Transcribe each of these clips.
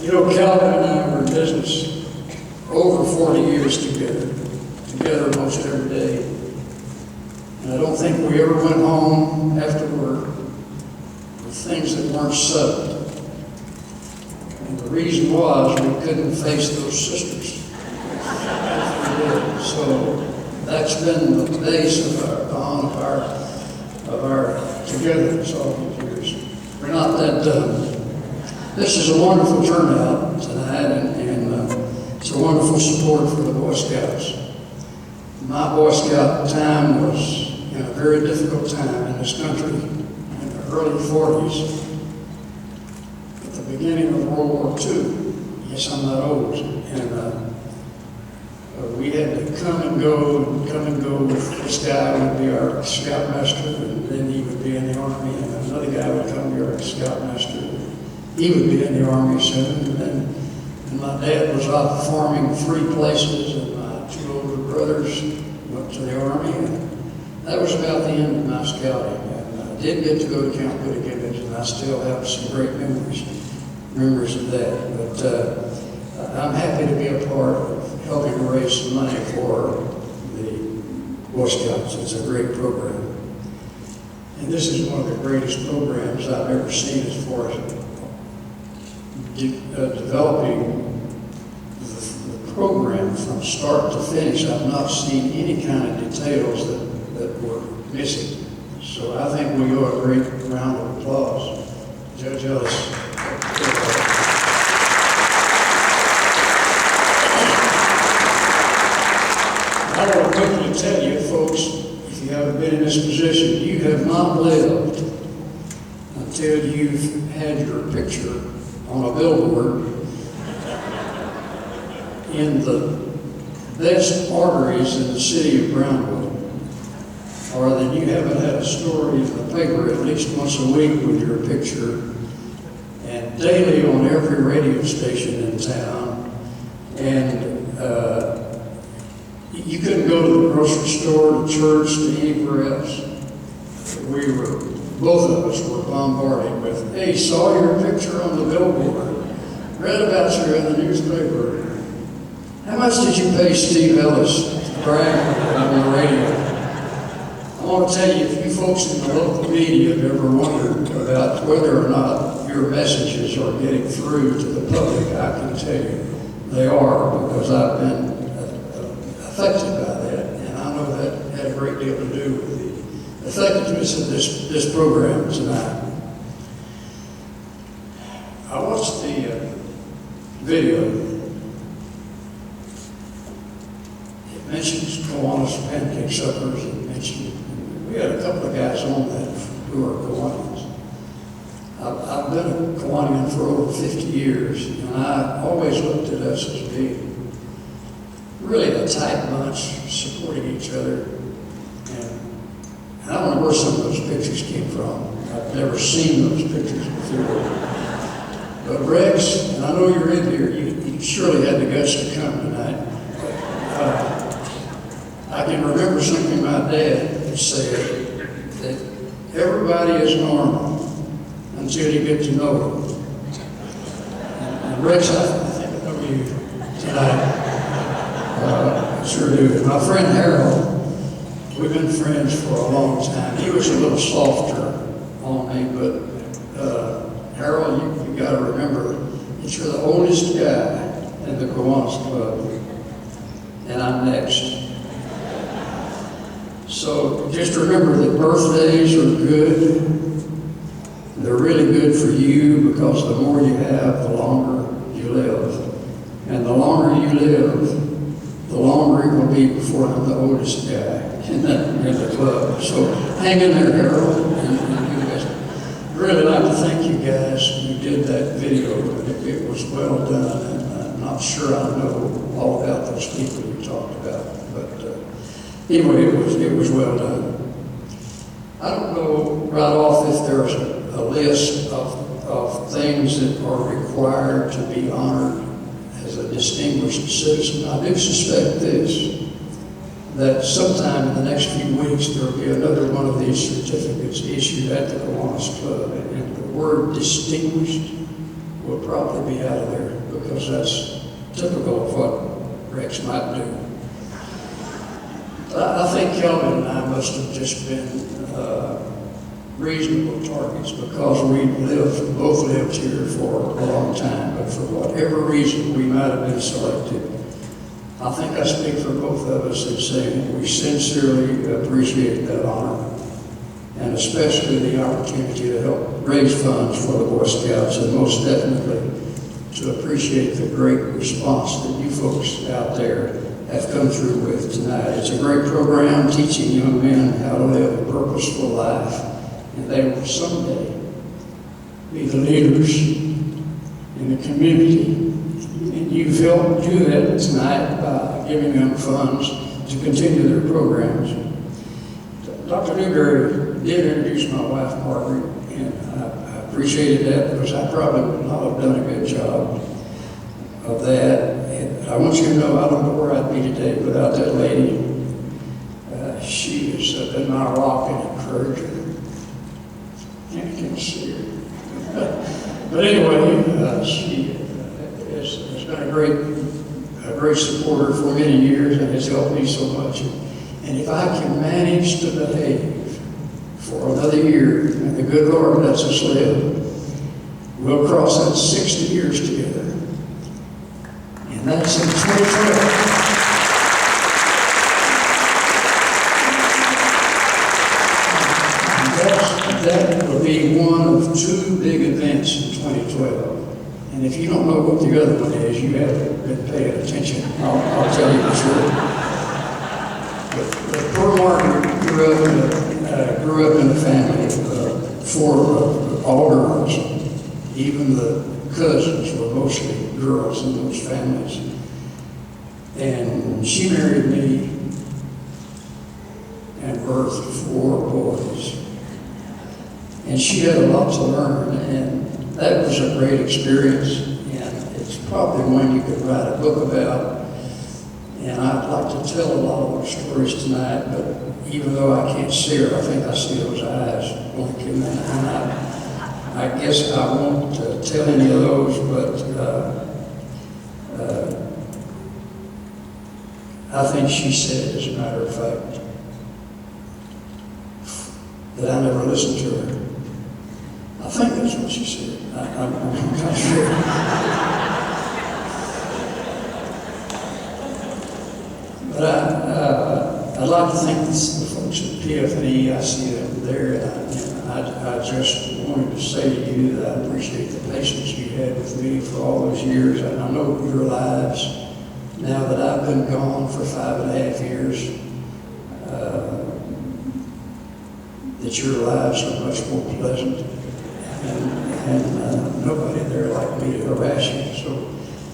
You know, Calvin and I were in business over 40 years together almost every day. And I don't think we ever went home after work with things that weren't settled. And the reason was we couldn't face those sisters. So that's been the base of our togetherness all these years. We're not that done. This is a wonderful turnout tonight, and it's a wonderful support for the Boy Scouts. My Boy Scout time was in a very difficult time in this country in the early 40s, at the beginning of World War II. Yes, I'm not old. And we had to come and go. This guy would be our scoutmaster, and then he would be in the Army, and another guy would come be our scoutmaster. He would be in the Army soon, and my dad was off farming 3 places, and my 2 older brothers went to the Army, and that was about the end of my scouting. And I did get to go to Camp Whittier, and I still have some great memories of that. But I'm happy to be a part of helping to raise some money for the Boy Scouts. It's a great program. And this is one of the greatest programs I've ever seen as far as developing the program from start to finish. I've not seen any kind of details that were missing. So I think we owe a great round of applause. Judge Ellis. I want to quickly tell you, folks, if you haven't been in this position, you have not lived until you've had your picture on a billboard in the best arteries in the city of Brownwood, or then you haven't had a story in the paper at least once a week with your picture, and daily on every radio station in town. And you couldn't go to the grocery store, to church, to anywhere else. Both of us were bombarded with, hey, saw your picture on the billboard, read about you in the newspaper. How much did you pay Steve Ellis to brag on the radio? I want to tell you, if you folks in the local media have ever wondered about whether or not your messages are getting through to the public, I can tell you they are, because I've been affected by that, and I know that had a great deal to do with the effectiveness of this program tonight. I watched the video. It mentions Kiwanis pancake suppers. It mentioned, we had a couple of guys on that who are Kiwanians. I've been a Kiwanian for over 50 years, and I always looked at us as being really a tight bunch, supporting each other. And I don't know where some of those pictures came from. I've never seen those pictures before. But Rex, and I know you're in here, you surely had the guts to come tonight. I can remember something my dad said, that everybody is normal until you get to know them. And Rex, I think I know you tonight. I sure do. My friend Harold, we've been friends for a long time. He was a little softer on me, but Harold, you got to remember that you're the oldest guy in the Kiwanis Club, and I'm next. So just remember that birthdays are good. They're really good for you, because the more you have, the longer you live. And the longer you live, the longer it will be before I'm the oldest guy in the club. So hang in there, Harold. And you guys, I'd really like to thank you guys who did that video. It was well done, and I'm not sure I know all about those people you talked about. But anyway, it was well done. I don't know right off if there's a list of things that are required to be honored as a distinguished citizen. I do suspect this, that sometime in the next few weeks there will be another one of these certificates issued at the Kiwanis Club, and the word distinguished will probably be out of there, because that's typical of what Rex might do. I think Calvin and I must have just been reasonable targets, because we both lived here for a long time, but for whatever reason we might have been selected. I think I speak for both of us in saying we sincerely appreciate that honor, and especially the opportunity to help raise funds for the Boy Scouts, and most definitely to appreciate the great response that you folks out there have come through with tonight. It's a great program teaching young men how to live a purposeful life, and they will someday be the leaders in the community. And you've helped do that tonight by giving them funds to continue their programs. Dr. Newberry did introduce my wife, Margaret, and I appreciated that, because I probably would not have done a good job of that. And I want you to know, I don't know where I'd be today without that lady. She has been my rock and encourager. I can't see her. But anyway, she has been a great supporter for many years, and has helped me so much. And if I can manage to behave for another year, and the good Lord lets us live, we'll cross that 60 years together. And that's in 2012. That will be one of two big events in 2012. And if you don't know what the other one is, you haven't been paying attention. I'll tell you the truth. But poor Margaret grew up in a family of four all girls. Even the cousins were mostly girls in those families. And she married me and birthed four boys. And she had a lot to learn, and that was a great experience, and it's probably one you could write a book about. And I'd like to tell a lot of those stories tonight, but even though I can't see her, I think I see those eyes blinking, and I guess I won't tell any of those, but I think she said, as a matter of fact, that I never listened to her. I think that's what she said. I'm not sure. But I'd like to thank the folks at PF&E. I see them there, and I just wanted to say to you that I appreciate the patience you had with me for all those years. And I know your lives, now that I've been gone for 5.5 years, that your lives are much more pleasant, and nobody there like me to harass you. So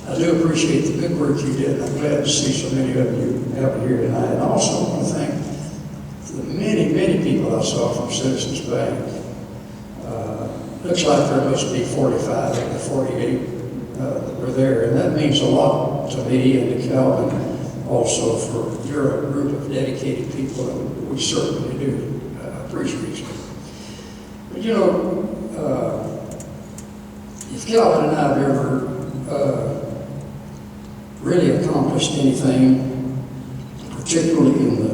I do appreciate the good work you did. I'm glad to see so many of you out here tonight. And I also want to thank the many, many people I saw from Citizens Bank. Looks like there must be 45 of the 48 that were there, and that means a lot to me and to Calvin also, for you're a group of dedicated people, and we certainly do appreciate you. But you know, if Calvin and I have ever really accomplished anything, particularly in the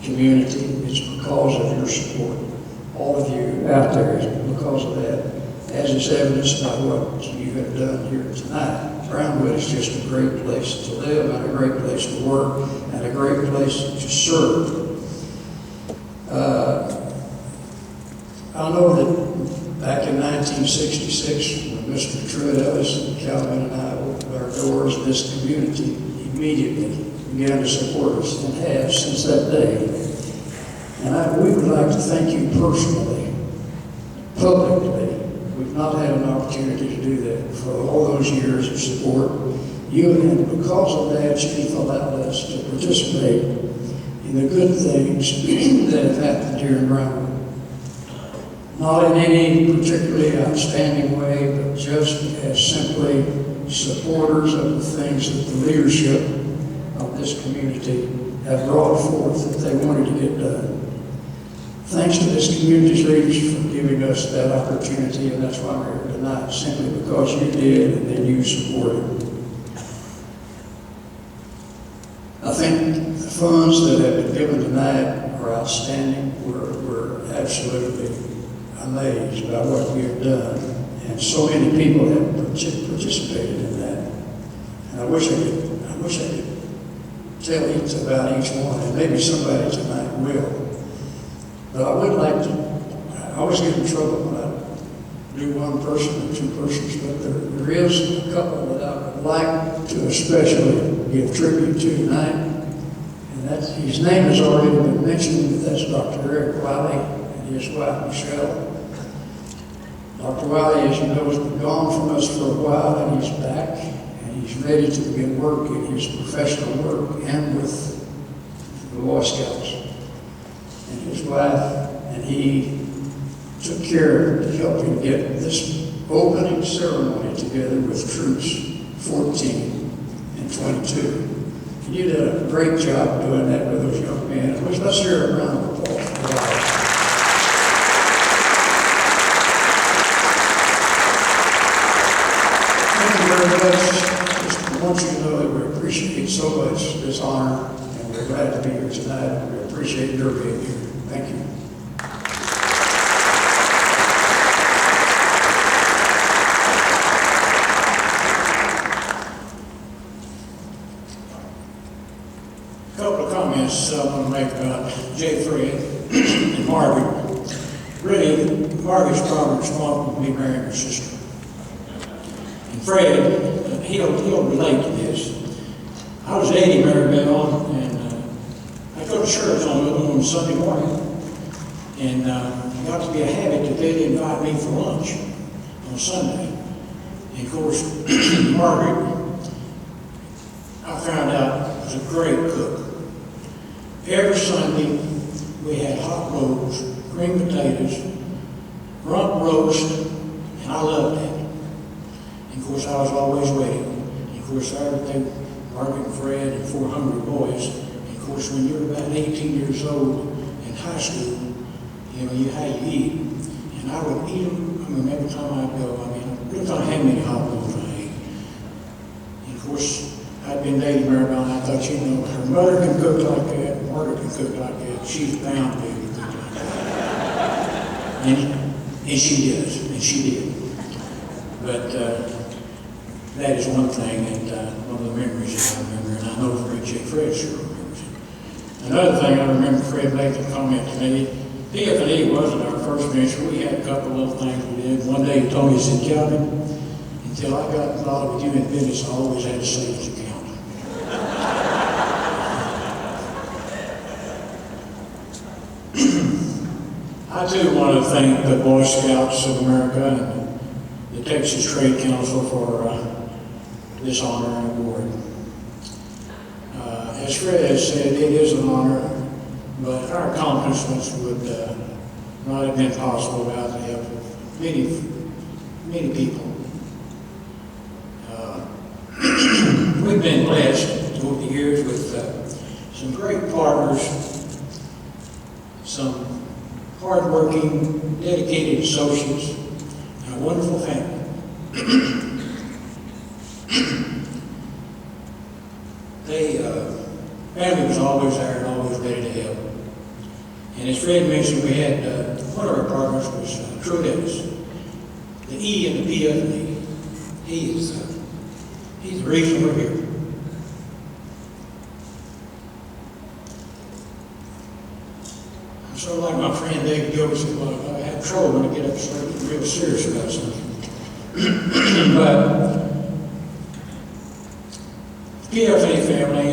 community, it's because of your support. All of you out there, is because of that, as is evidenced by what you have done here tonight. Brownwood is just a great place to live, and a great place to work, and a great place to serve. I know that back in 1966, when Mr. Truett Ellis and Calvin and I opened our doors, this community immediately began to support us, and have since that day. And we would like to thank you personally, publicly. We've not had an opportunity to do that for all those years of support. And because of that, you've allowed us to participate in the good things that have happened here in Brownwood. Not in any particularly outstanding way, but just as simply supporters of the things that the leadership of this community have brought forth that they wanted to get done. Thanks to this community's leaders for giving us that opportunity, and that's why we're here tonight. tonight simply because you did and then you supported. I think the funds that have been given tonight are outstanding. We're absolutely amazed by what we have done, and so many people have participated in that. And I wish I could tell about each one, and maybe somebody tonight will. But I would like to, I always get in trouble when I do one person or two persons, but there is a couple that I would like to especially give tribute to tonight. And his name has already been mentioned, but that's Dr. Eric Wiley and his wife, Michelle. Dr. Wiley, as you know, has been gone from us for a while, and he's back, and he's ready to begin work in his professional work and with the Boy Scouts. And his wife and he took care to help him get this opening ceremony together with troops 14 and 22. And you did a great job doing that with those young men. Let's hear a round of applause for that. I want you to know that we appreciate so much this honor, and we're glad to be here tonight. We appreciate your being here. Thank you. A couple of comments I want to make about J. Fred and Margaret. Really, Margaret's probably responsible for me marrying her sister. And Fred, he'll relate to this. I was dating Mary Bell, and I go to church on Sunday morning, and it got to be a habit that they'd invite me for lunch on Sunday. And of course, Margaret, I found out, was a great cook. Every Sunday, we had hot rolls, green potatoes, rump roast, and I loved that. And of course, I was always waiting. And of course, I would think Margaret and Fred and 4 hungry boys. And of course, when you're about 18 years old in high school, you know, how you eat. And I would eat them, I mean, every time I'd go, I really don't have many hot rolls I ate. And of course, I'd been dating Maribel, and I thought, you know, her mother can cook like that, Margaret can cook like that, she's bound to be able to cook like that. And she does, and she did. But that is one thing, and one of the memories that I remember, and I know Fred sure remembers it. Another thing I remember, Fred made a comment to me. P.F.E. wasn't our first venture. We had a couple of other things we did. One day he told me, he said, Calvin, until I got involved with you in business, I always had a savings account. I too want to thank the Boy Scouts of America and the Texas Trade Council for this honor and award. As Fred has said, it is an honor, but our accomplishments would not have been possible without the help of many people. We've been blessed over the years with some great partners, some hardworking, dedicated associates, and a wonderful family. Family was always there and always ready to help. And as Fred mentioned, we had one of our partners was Troy Davis. The E and the P of me. He's the reason we're here. I'm sort of like my friend David Gilbert said, well, I have trouble when I get up and get real serious about something. But the PFA family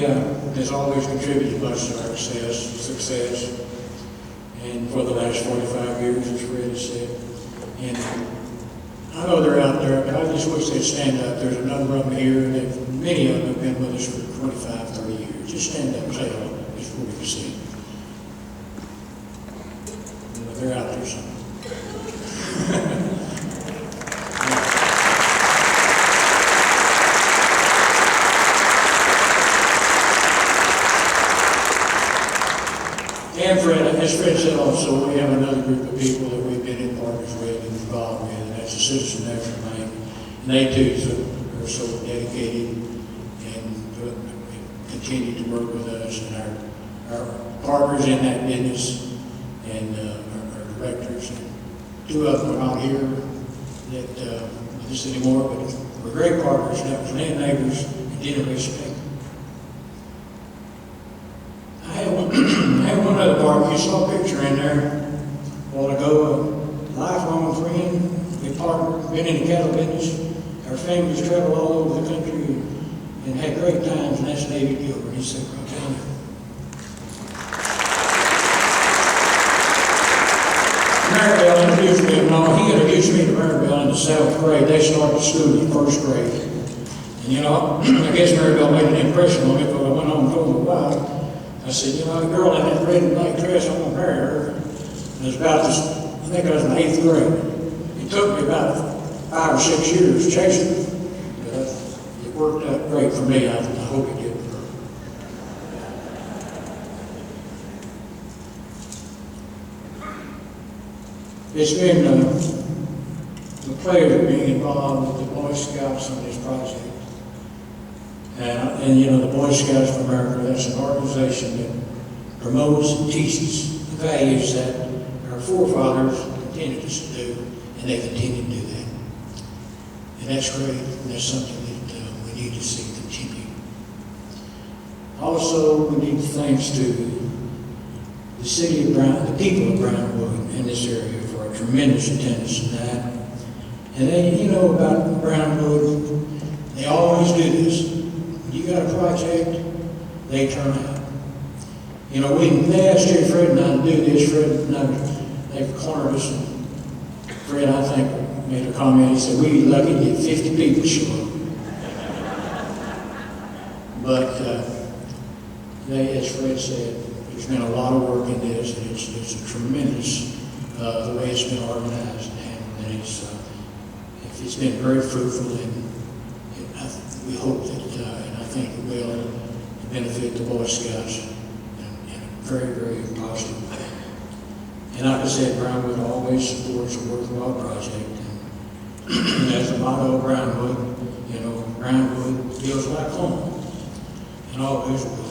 has always contributed much to our success, and for the last 45 years, as Fred has said. And I know they're out there, but I just wish they'd stand up. There's a number of them here, and many of them have been with us for 25, 30 years. Just stand up and say hello, just for we can see. But they're out there somewhere. And Fred, as Fred said also, we have another group of people that we've been in partners with and involved with, and that's was a citizen there for the bank. And they too are so dedicated and continue to work with us, and our partners in that business, and our directors. And two of them are not here with us anymore, but we're great partners. That was Lynn Neighbors and Denny Respect. I have one other part. You saw a picture in there a while ago. A lifelong friend, good partner, been in the cattle business. Our families travel all over the country and had great times, and that's David Gilbert. He's sitting right down there. Maribel introduced me, he introduced me to Maribel in the 7th grade. They started school in 1st grade. And I guess Maribel made an impression on me, but I went home and told her why. I said, the girl in that red and black dress, I'm going to marry her. And it was about this, I think I was in the 8th grade. It took me about 5 or 6 years chasing her. But it worked out great for me. I hope it did for her. It's been a pleasure being involved with the Boy Scouts on this project. And the Boy Scouts of America, that's an organization that promotes and teaches the values that our forefathers intended us to do, and they continue to do that. And that's great, and that's something that we need to see continue. Also, we need thanks to the city of the people of Brownwood in this area for a tremendous attendance in that. And then, about Brownwood, they always do this. You got a project, they turn out. They asked Fred and I to do this. Fred and I, they cornered us. And Fred, I think, made a comment. He said, we'd be lucky to get 50 people show up. But as Fred said, there's been a lot of work in this, and it's a tremendous, the way it's been organized and handled. And it's been very fruitful, and we hope that, and I think it will benefit the Boy Scouts in a very, very positive way. And like I said, Brownwood always supports a worthwhile project. And that's the motto of Brownwood. Brownwood feels like home. And always will.